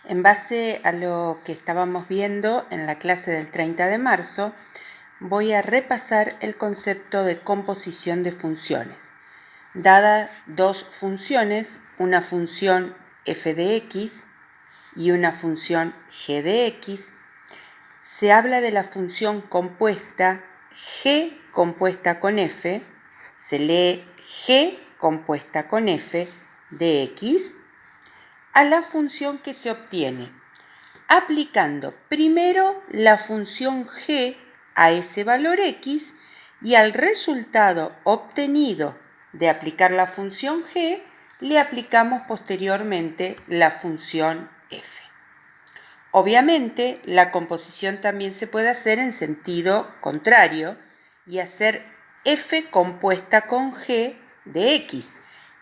En base a lo que estábamos viendo en la clase del 30 de marzo, voy a repasar el concepto de composición de funciones. Dadas dos funciones, una función f de x y una función g de x, se habla de la función compuesta g compuesta con f, se lee g compuesta con f de x, a la función que se obtiene aplicando primero la función g a ese valor x y al resultado obtenido de aplicar la función g le aplicamos posteriormente la función f. Obviamente, la composición también se puede hacer en sentido contrario y hacer f compuesta con g de x,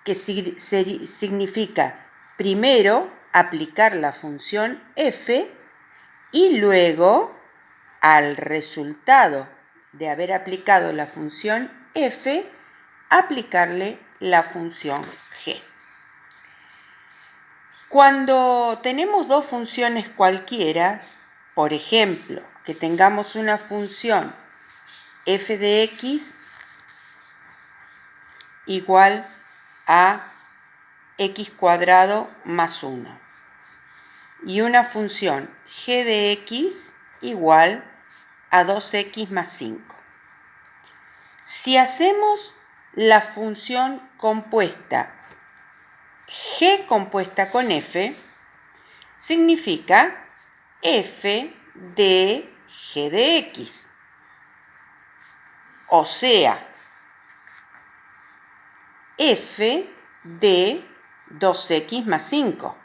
que significa primero aplicar la función f y luego, al resultado de haber aplicado la función f, aplicarle la función g. Cuando tenemos dos funciones cualquiera, por ejemplo, que tengamos una función f de x igual a x cuadrado más 1 y una función g de x igual a 2x más 5. Si hacemos la función compuesta g compuesta con f, significa f de g de x. O sea, f de 2x más 5.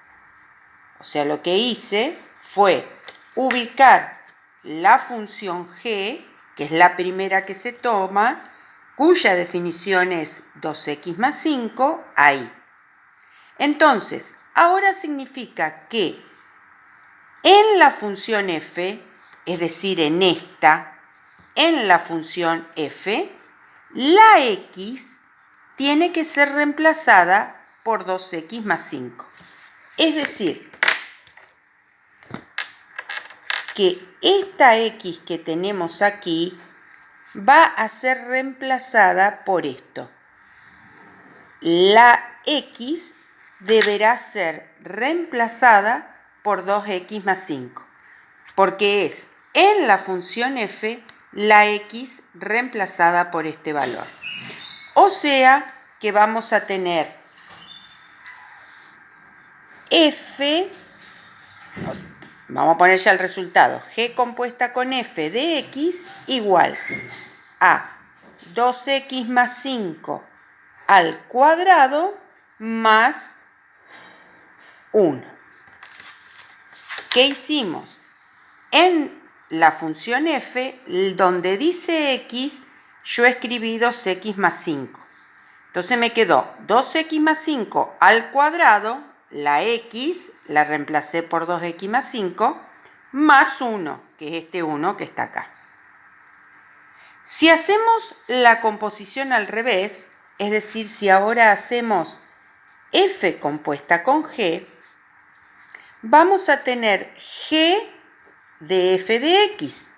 O sea, lo que hice fue ubicar la función g, que es la primera que se toma, cuya definición es 2x más 5, ahí. Entonces, ahora significa que en la función f, es decir, en la función f, la x tiene que ser reemplazada por 2x más 5. Es decir, que esta x que tenemos aquí va a ser reemplazada por esto. La x deberá ser reemplazada por 2x más 5, porque es en la función f la x reemplazada por este valor. O sea que vamos a tener f, vamos a poner ya el resultado, g compuesta con f de x igual a 2x más 5 al cuadrado más 1. ¿Qué hicimos? En la función f, donde dice x, yo escribí 2x más 5. Entonces me quedó 2x más 5 al cuadrado, la x la reemplacé por 2x más 5, más 1, que es este 1 que está acá. Si hacemos la composición al revés, es decir, si ahora hacemos f compuesta con g, vamos a tener g de f de x,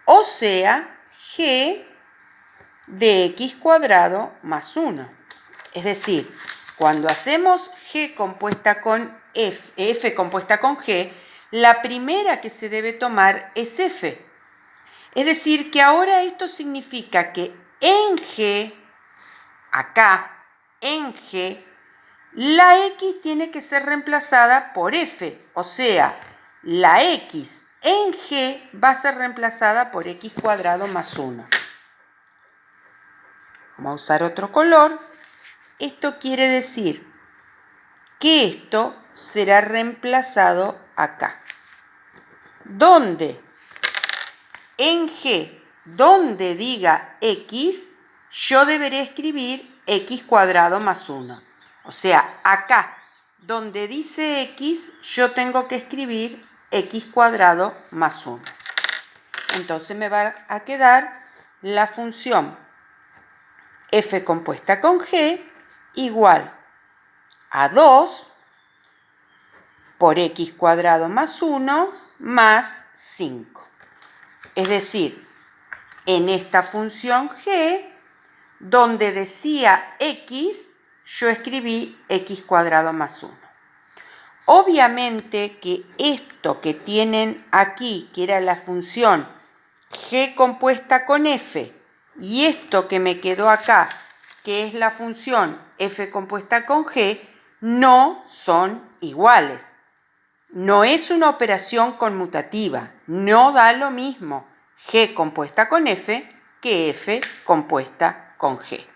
o sea, g de x cuadrado más 1. Es decir, cuando hacemos g compuesta con f compuesta con g, la primera que se debe tomar es f. Es decir, que ahora esto significa que en g, acá, en g, la x tiene que ser reemplazada por f. O sea, la x en g va a ser reemplazada por x cuadrado más 1. Vamos a usar otro color. Esto quiere decir que esto será reemplazado acá. ¿Dónde? En g, donde diga x, yo deberé escribir x cuadrado más 1. O sea, acá, donde dice x, yo tengo que escribir x cuadrado más 1. Entonces me va a quedar la función f compuesta con g igual a 2 por x cuadrado más 1 más 5. Es decir, en esta función g, donde decía x, yo escribí x cuadrado más 1. Obviamente que esto que tienen aquí, que era la función g compuesta con f, y esto que me quedó acá, que es la función f compuesta con g, no son iguales. No es una operación conmutativa, no da lo mismo g compuesta con f que f compuesta con g.